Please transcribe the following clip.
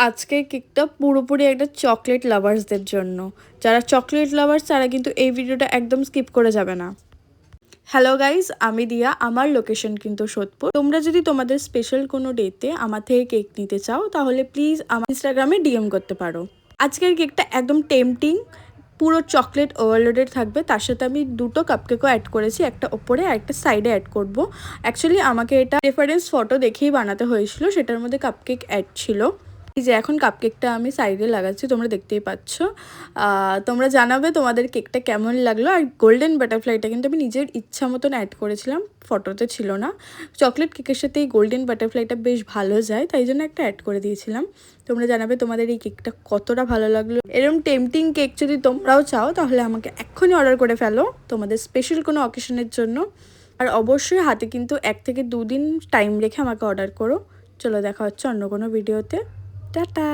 আজকের কেকটা পুরোপুরি একটা চকলেট লাভার্সদের জন্য। যারা চকলেট লাভার্স তারা কিন্তু এই ভিডিওটা একদম স্কিপ করে যাবে না। হ্যালো গাইজ, আমি দিয়া। আমার লোকেশন কিন্তু সোদপুর। তোমরা যদি তোমাদের স্পেশাল কোনো ডেতে আমার থেকে কেক নিতে চাও তাহলে প্লিজ আমার ইনস্টাগ্রামে ডিএম করতে পারো। আজকের কেকটা একদম টেম্পটিং, পুরো চকলেট ওভারলোডেড থাকবে। তার সাথে আমি দুটো কাপকেকও অ্যাড করেছি, একটা ওপরে আর একটা সাইডে অ্যাড করব। অ্যাকচুয়ালি আমাকে এটা রেফারেন্স ফটো দেখেই বানাতে হয়েছিল, সেটার মধ্যে কাপকেক অ্যাড ছিল। এই যে এখন কাপকেকটা আমি সাইডে লাগাচ্ছি, তোমরা দেখতেই পাচ্ছ। তোমরা জানাবে তোমাদের কেকটা কেমন লাগলো। আর গোল্ডেন বাটারফ্লাইটা কিন্তু আমি নিজের ইচ্ছা মতন অ্যাড করেছিলাম, ফটোতে ছিল না। চকলেট কেকের সাথে এই গোল্ডেন বাটারফ্লাইটা বেশ ভালো যায়, তাই জন্য একটা অ্যাড করে দিয়েছিলাম। তোমরা জানাবে তোমাদের এই কেকটা কতটা ভালো লাগলো। এরকম টেম্পটিং কেক যদি তোমরাও চাও তাহলে আমাকে এক্ষুনি অর্ডার করে ফেলো তোমাদের স্পেশাল কোনো অকেশনের জন্য। আর অবশ্যই হাতে কিন্তু 1 থেকে 2 দিন টাইম রেখে আমাকে অর্ডার করো। চলো, দেখা হচ্ছে অন্য কোনো ভিডিওতে। টাটা।